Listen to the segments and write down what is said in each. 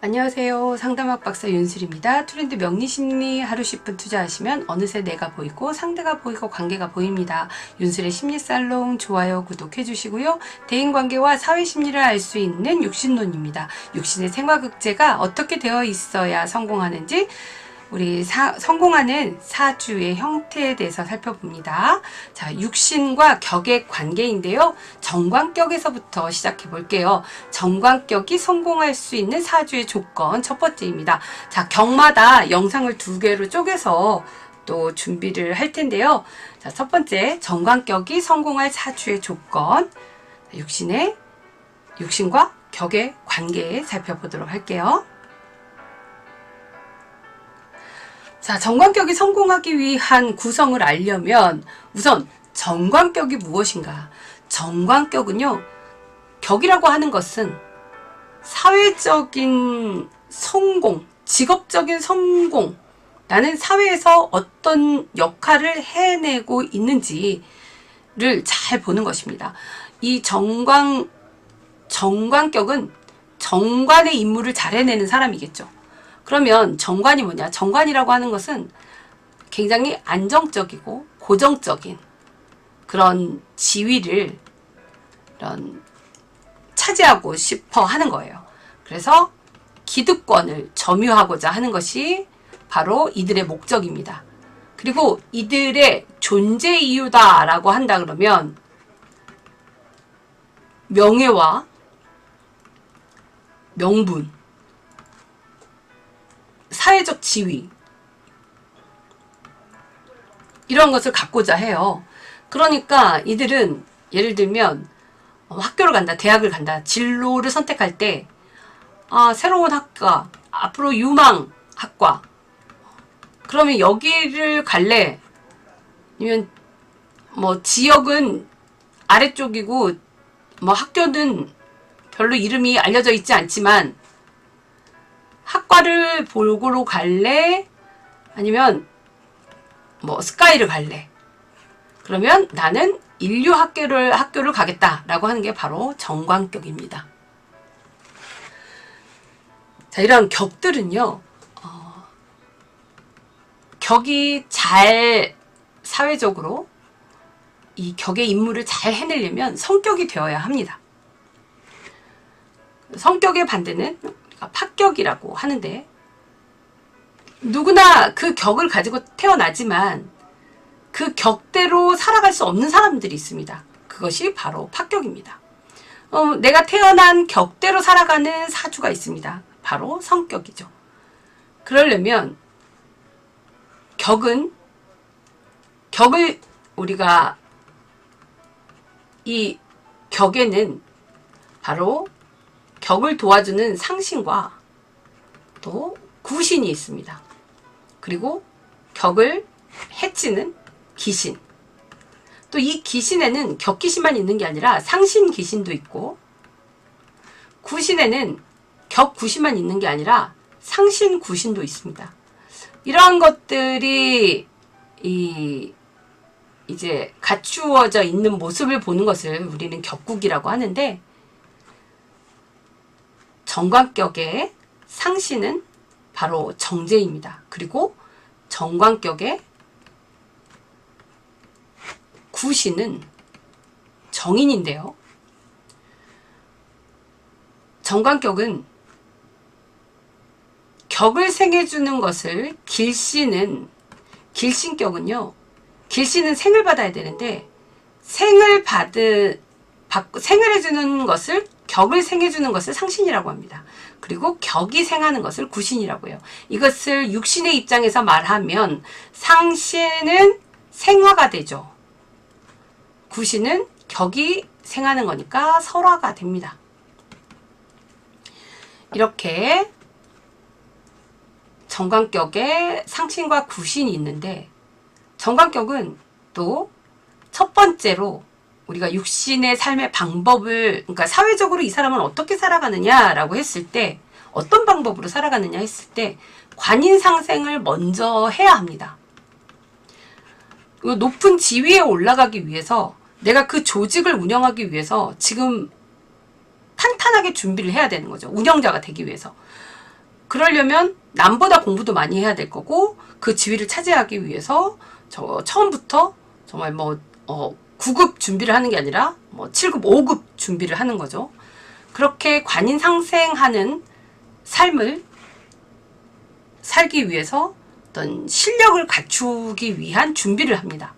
안녕하세요. 상담학 박사 윤슬입니다. 트렌드 명리심리 하루 10분 투자하시면 어느새 내가 보이고 상대가 보이고 관계가 보입니다. 윤슬의 심리살롱 좋아요 구독해 주시고요. 대인관계와 사회심리를 알 수 있는 육신론입니다. 육신의 생화극제가 어떻게 되어 있어야 성공하는지 우리 성공하는 사주의 형태에 대해서 살펴봅니다. 자, 육신과 격의 관계인데요. 정관격에서부터 시작해 볼게요. 정관격이 성공할 수 있는 사주의 조건 첫 번째입니다. 자, 격마다 영상을 2개로 쪼개서 또 준비를 할 텐데요. 자, 첫 번째, 정관격이 성공할 사주의 조건. 육신과 격의 관계 살펴보도록 할게요. 자, 정관격이 성공하기 위한 구성을 알려면 우선 정관격이 무엇인가? 정관격은요, 격이라고 하는 것은 사회적인 성공, 직업적인 성공, 나는 사회에서 어떤 역할을 해내고 있는지를 잘 보는 것입니다. 이 정관격은 정관의 임무를 잘 해내는 사람이겠죠. 그러면 정관이 뭐냐? 정관이라고 하는 것은 굉장히 안정적이고 고정적인 그런 지위를 차지하고 싶어 하는 거예요. 그래서 기득권을 점유하고자 하는 것이 바로 이들의 목적입니다. 그리고 이들의 존재 이유다라고 한다 그러면 명예와 명분, 사회적 지위, 이런 것을 갖고자 해요. 그러니까 이들은 예를 들면 학교를 간다, 대학을 간다, 진로를 선택할 때 새로운 학과, 앞으로 유망학과, 그러면 여기를 갈래? 아니면 뭐 지역은 아래쪽이고 뭐 학교는 별로 이름이 알려져 있지 않지만 학과를 보고로 갈래? 아니면 뭐 스카이를 갈래? 그러면 나는 인류 학교를 가겠다라고 하는 게 바로 정관격입니다. 자, 이런 격들은요, 격이 잘 사회적으로 이 격의 임무를 잘 해내려면 성격이 되어야 합니다. 성격의 반대는 파격이라고 하는데, 누구나 그 격을 가지고 태어나지만 그 격대로 살아갈 수 없는 사람들이 있습니다. 그것이 바로 파격입니다. 내가 태어난 격대로 살아가는 사주가 있습니다. 바로 성격이죠. 그러려면 격을 우리가 이 격에는 바로 격을 도와주는 상신과 또 구신이 있습니다. 그리고 격을 해치는 기신. 또 이 기신에는 격기신만 있는 게 아니라 상신 기신도 있고, 구신에는 격구신만 있는 게 아니라 상신 구신도 있습니다. 이러한 것들이 이제 갖추어져 있는 모습을 보는 것을 우리는 격국이라고 하는데, 정관격의 상신은 바로 정제입니다. 그리고 정관격의 구신은 정인인데요. 정관격은 격을 생해주는 것을 길신격은요, 길신은 생을 받아야 되는데, 생을 해주는 것을, 격을 생해주는 것을 상신이라고 합니다. 그리고 격이 생하는 것을 구신이라고 해요. 이것을 육신의 입장에서 말하면 상신은 생화가 되죠. 구신은 격이 생하는 거니까 설화가 됩니다. 이렇게 정관격에 상신과 구신이 있는데, 정관격은 또 첫 번째로 우리가 육신의 삶의 방법을, 그러니까 사회적으로 이 사람은 어떻게 살아가느냐라고 했을 때, 어떤 방법으로 살아가느냐 했을 때 관인상생을 먼저 해야 합니다. 높은 지위에 올라가기 위해서, 내가 그 조직을 운영하기 위해서 지금 탄탄하게 준비를 해야 되는 거죠. 운영자가 되기 위해서. 그러려면 남보다 공부도 많이 해야 될 거고 그 지위를 차지하기 위해서 처음부터 정말 9급 준비를 하는 게 아니라 7급, 5급 준비를 하는 거죠. 그렇게 관인 상생하는 삶을 살기 위해서 어떤 실력을 갖추기 위한 준비를 합니다.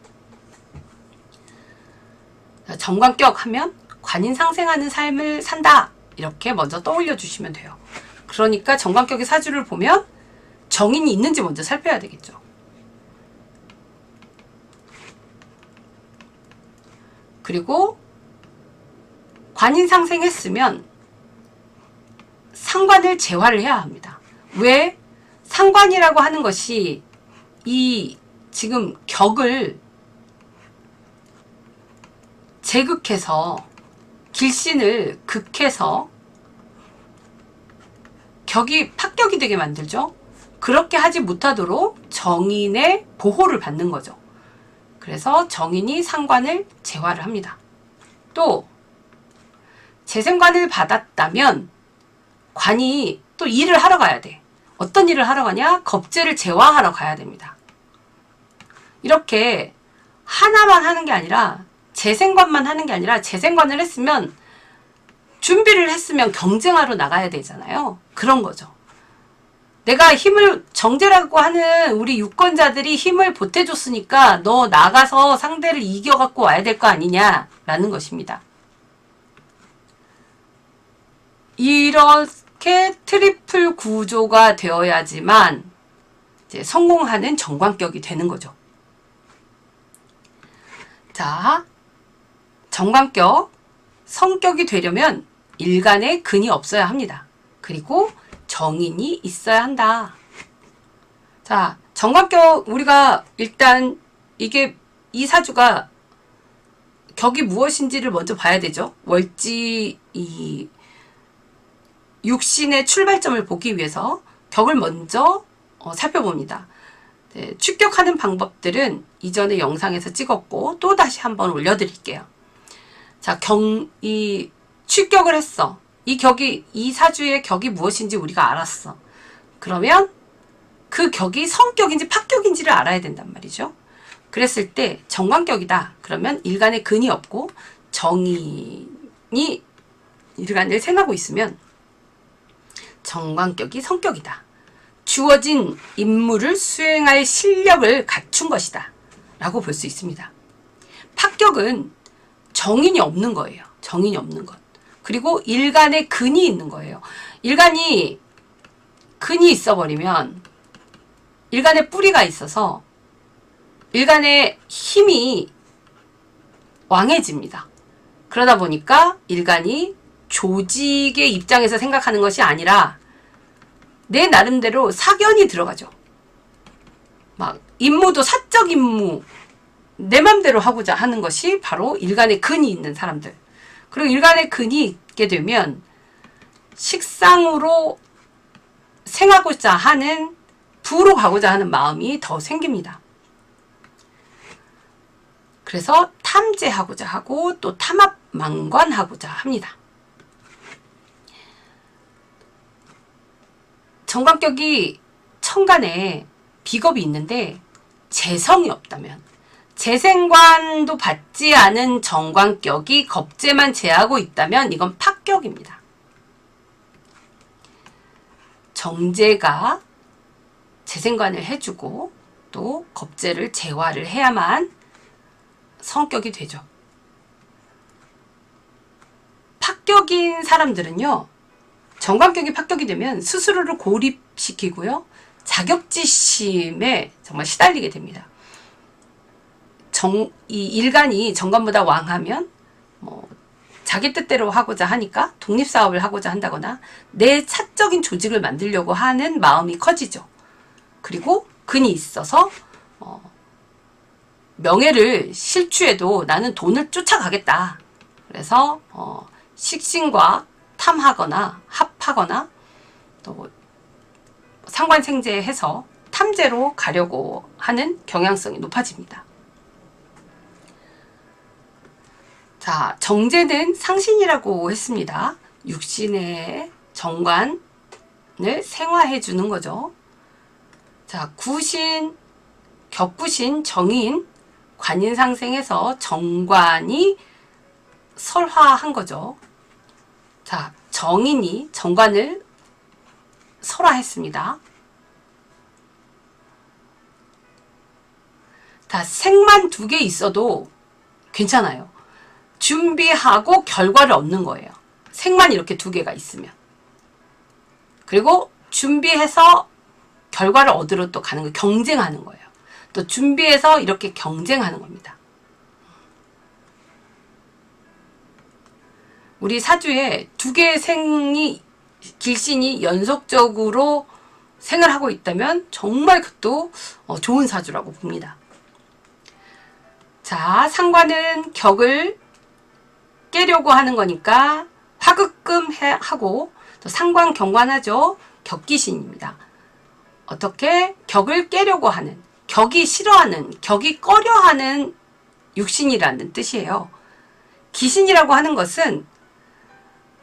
정관격 하면 관인 상생하는 삶을 산다. 이렇게 먼저 떠올려 주시면 돼요. 그러니까 정관격의 사주를 보면 정인이 있는지 먼저 살펴야 되겠죠. 그리고 관인 상생했으면 상관을 제화를 해야 합니다. 왜? 상관이라고 하는 것이 이 지금 격을 제극해서 길신을 극해서 격이 파격이 되게 만들죠. 그렇게 하지 못하도록 정인의 보호를 받는 거죠. 그래서 정인이 상관을 제화를 합니다. 또 재생관을 받았다면 관이 또 일을 하러 가야 돼. 어떤 일을 하러 가냐? 겁재를 제화하러 가야 됩니다. 이렇게 하나만 하는 게 아니라 재생관만 하는 게 아니라 재생관을 했으면 준비를 했으면 경쟁하러 나가야 되잖아요. 그런 거죠. 내가 힘을 정제라고 하는 우리 유권자들이 힘을 보태줬으니까 너 나가서 상대를 이겨갖고 와야 될 거 아니냐라는 것입니다. 이렇게 트리플 구조가 되어야지만 이제 성공하는 정관격이 되는 거죠. 자, 정관격, 성격이 되려면 일간에 근이 없어야 합니다. 그리고 정인이 있어야 한다. 자, 정관격 우리가 일단 이 사주가 격이 무엇인지를 먼저 봐야 되죠. 월지 이 육신의 출발점을 보기 위해서 격을 먼저 살펴봅니다. 네, 축격하는 방법들은 이전에 영상에서 찍었고 또 다시 한번 올려드릴게요. 자, 이 축격을 했어. 이 사주의 격이 무엇인지 우리가 알았어. 그러면 그 격이 성격인지 파격인지를 알아야 된단 말이죠. 그랬을 때 정관격이다. 그러면 일간에 근이 없고 정인이 일간을 생하고 있으면 정관격이 성격이다. 주어진 임무를 수행할 실력을 갖춘 것이다. 라고 볼 수 있습니다. 파격은 정인이 없는 거예요. 정인이 없는 것. 그리고 일간에 근이 있는 거예요. 일간이 근이 있어버리면 일간에 뿌리가 있어서 일간의 힘이 왕해집니다. 그러다 보니까 일간이 조직의 입장에서 생각하는 것이 아니라 내 나름대로 사견이 들어가죠. 막 임무도 사적 임무 내 맘대로 하고자 하는 것이 바로 일간에 근이 있는 사람들. 그리고 일간에 근이 있게 되면 식상으로 생하고자 하는 부로 가고자 하는 마음이 더 생깁니다. 그래서 탐재하고자 하고 또 탐합망관하고자 합니다. 정관격이 천간에 비겁이 있는데 재성이 없다면 재생관도 받지 않은 정관격이 겁재만 제하고 있다면 이건 파격입니다. 정제가 재생관을 해주고 또 겁재를 제화를 해야만 성격이 되죠. 파격인 사람들은요. 정관격이 파격이 되면 스스로를 고립시키고요. 자격지심에 정말 시달리게 됩니다. 이 일간이 정관보다 왕하면 자기 뜻대로 하고자 하니까 독립사업을 하고자 한다거나 내 사적인 조직을 만들려고 하는 마음이 커지죠. 그리고 근이 있어서 명예를 실추해도 나는 돈을 쫓아가겠다. 그래서 식신과 탐하거나 합하거나 또 상관생제해서 탐제로 가려고 하는 경향성이 높아집니다. 자, 정제는 상신이라고 했습니다. 육신의 정관, 생화해 주는 거죠. 자, 구신, 격구신, 정인, 관인상생해서 정관이 설화한 거죠. 자, 정인이 정관을 설화했습니다. 자, 색만 2개 있어도 괜찮아요. 준비하고 결과를 얻는 거예요. 색만 이렇게 2개가 있으면. 그리고 준비해서 결과를 얻으러 또 가는 거예요. 경쟁하는 거예요. 또 준비해서 이렇게 경쟁하는 겁니다. 우리 사주에 2개의 생이, 길신이 연속적으로 생을 하고 있다면 정말 그것도 좋은 사주라고 봅니다. 자, 상관은 격을 깨려고 하는 거니까 화극금 하고, 또 상관 경관하죠. 격기신입니다. 어떻게 격을 깨려고 하는, 격이 싫어하는, 격이 꺼려하는 육신이라는 뜻이에요. 기신이라고 하는 것은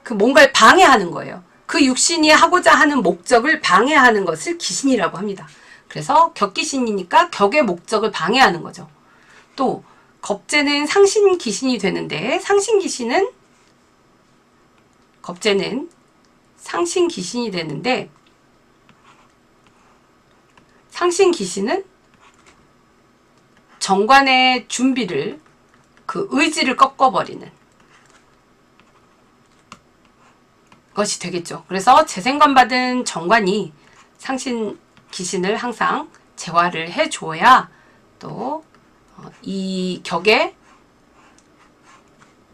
그 뭔가를 방해하는 거예요. 그 육신이 하고자 하는 목적을 방해하는 것을 기신이라고 합니다. 그래서 격기신이니까 격의 목적을 방해하는 거죠. 또 겁재는 상신기신이 되는데, 겁재는 상신기신이 되는데, 상신기신은 정관의 준비를, 그 의지를 꺾어버리는 것이 되겠죠. 그래서 재생관 받은 정관이 상신기신을 항상 재화를 해줘야 또 이 격의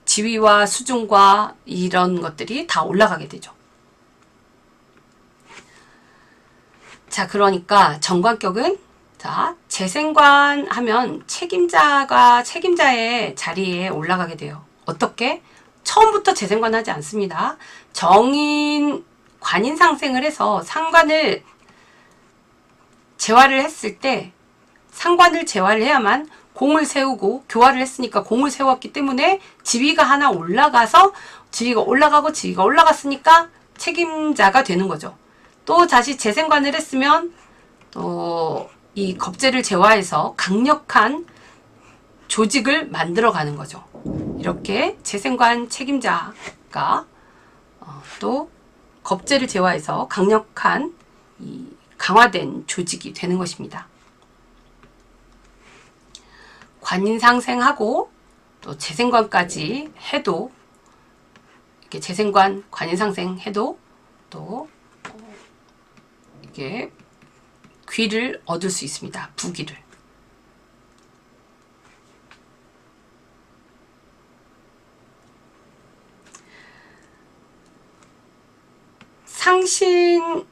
지위와 수중과 이런 것들이 다 올라가게 되죠. 자, 그러니까 정관격은, 자, 재생관 하면 책임자의 자리에 올라가게 돼요. 어떻게? 처음부터 재생관 하지 않습니다. 정인, 관인상생을 해서 상관을 재화를 했을 때, 상관을 재화를 해야만 공을 세우고, 교화를 했으니까 공을 세웠기 때문에 지위가 하나 올라가서, 지위가 올라갔으니까 책임자가 되는 거죠. 또 다시 재생관을 했으면 또 이 겁재를 재화해서 강력한 조직을 만들어가는 거죠. 이렇게 재생관 책임자가 또 겁재를 재화해서 강력한 이 강화된 조직이 되는 것입니다. 관인상생하고 또 재생관까지 해도, 이렇게 재생관, 관인상생 해도 또 이게 귀를 얻을 수 있습니다. 부귀를. 상신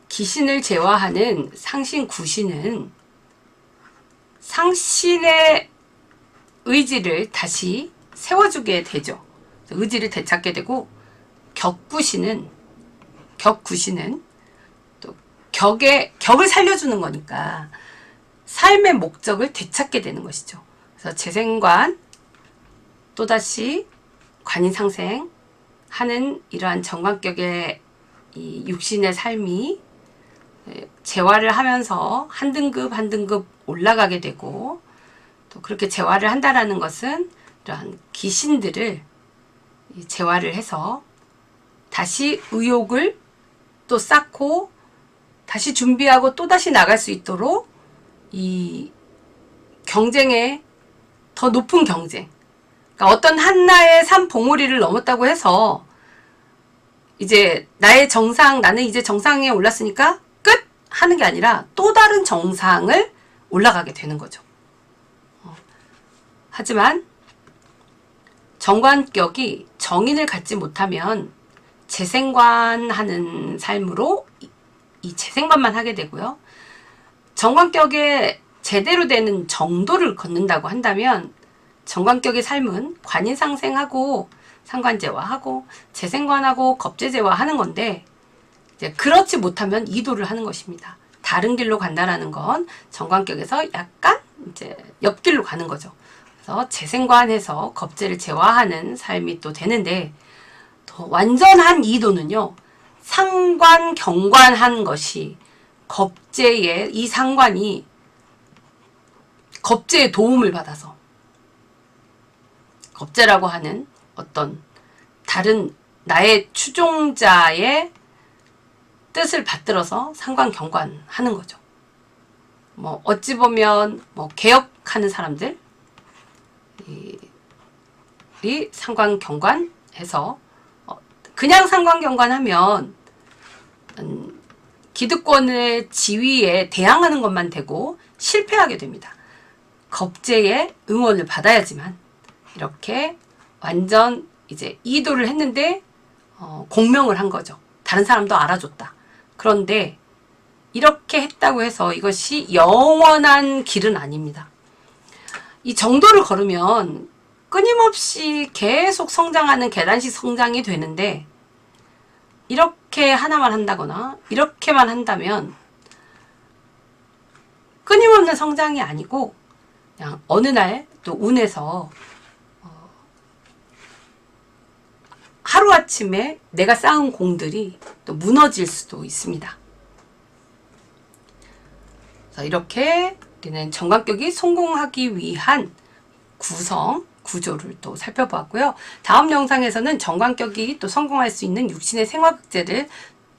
기신을 제화하는 상신 구신은 상신의 의지를 다시 세워주게 되죠. 의지를 되찾게 되고, 격구신은 또 격을 살려주는 거니까 삶의 목적을 되찾게 되는 것이죠. 그래서 재생관, 또다시 관인상생 하는 이러한 정관격의 이 육신의 삶이 재화를 하면서 한 등급 한 등급 올라가게 되고, 또 그렇게 재화를 한다라는 것은 이러한 기신들을 재화를 해서 다시 의욕을 또 쌓고 다시 준비하고 또다시 나갈 수 있도록 이 경쟁에 더 높은 경쟁, 그러니까 어떤 한나의 산 봉우리를 넘었다고 해서 이제 나의 정상, 나는 이제 정상에 올랐으니까 끝! 하는 게 아니라 또 다른 정상을 올라가게 되는 거죠. 하지만 정관격이 정인을 갖지 못하면 재생관하는 삶으로 이 재생관만 하게 되고요. 정관격에 제대로 되는 정도를 걷는다고 한다면 정관격의 삶은 관인상생하고 상관제화하고 재생관하고 겁재제화하는 건데, 이제 그렇지 못하면 이도를 하는 것입니다. 다른 길로 간다라는 건 정관격에서 약간 이제 옆길로 가는 거죠. 그래서 재생관해서 겁재를 제화하는 삶이 또 되는데, 더 완전한 이도는요, 상관 경관한 것이 겁재의 이 상관이 겁재의 도움을 받아서 겁재라고 하는 어떤 다른 나의 추종자의 뜻을 받들어서 상관 경관하는 거죠. 뭐 어찌 보면 뭐 개혁하는 사람들이 상관 경관해서 그냥 상관 경관하면 기득권의 지위에 대항하는 것만 되고 실패하게 됩니다. 겁재의 응원을 받아야지만 이렇게 완전 이제 이도를 했는데 공명을 한 거죠. 다른 사람도 알아줬다. 그런데 이렇게 했다고 해서 이것이 영원한 길은 아닙니다. 이 정도를 걸으면 끊임없이 계속 성장하는 계단식 성장이 되는데 이렇게 하나만 한다거나 이렇게만 한다면 끊임없는 성장이 아니고 그냥 어느 날 또 운에서 하루아침에 내가 쌓은 공들이 또 무너질 수도 있습니다. 그래서 이렇게 우리는 정관격이 성공하기 위한 구조를 또 살펴보았고요. 다음 영상에서는 정관격이 또 성공할 수 있는 육신의 생화극제를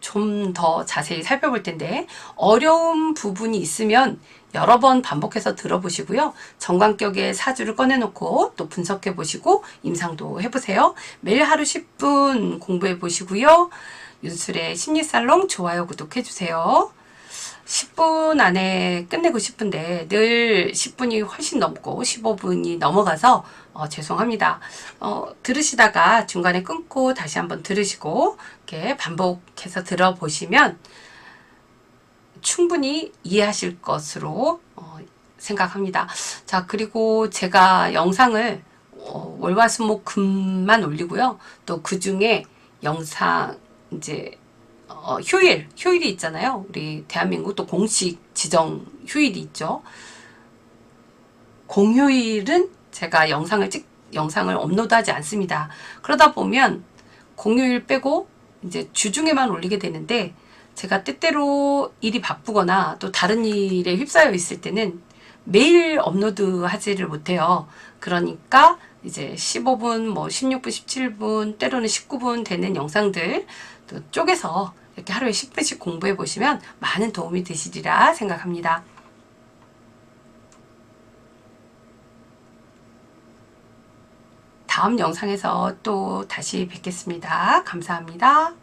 좀 더 자세히 살펴볼 텐데 어려운 부분이 있으면 여러 번 반복해서 들어보시고요. 정관격의 사주를 꺼내놓고 또 분석해 보시고 임상도 해보세요. 매일 하루 10분 공부해 보시고요. 윤술의 심리살롱 좋아요 구독해 주세요. 10분 안에 끝내고 싶은데 늘 10분이 훨씬 넘고 15분이 넘어가서 죄송합니다. 들으시다가 중간에 끊고 다시 한번 들으시고 이렇게 반복해서 들어보시면 충분히 이해하실 것으로 생각합니다. 자, 그리고 제가 영상을 월화수목금만 올리고요. 또 그 중에 영상 이제 휴일이 있잖아요. 우리 대한민국 또 공식 지정 휴일이 있죠. 공휴일은 제가 영상을 업로드하지 않습니다. 그러다 보면 공휴일 빼고 이제 주중에만 올리게 되는데 제가 때때로 일이 바쁘거나 또 다른 일에 휩싸여 있을 때는 매일 업로드하지를 못해요. 그러니까 이제 15분, 뭐 16분, 17분, 때로는 19분 되는 영상들 또 쪼개서 이렇게 하루에 10분씩 공부해 보시면 많은 도움이 되시리라 생각합니다. 다음 영상에서 또 다시 뵙겠습니다. 감사합니다.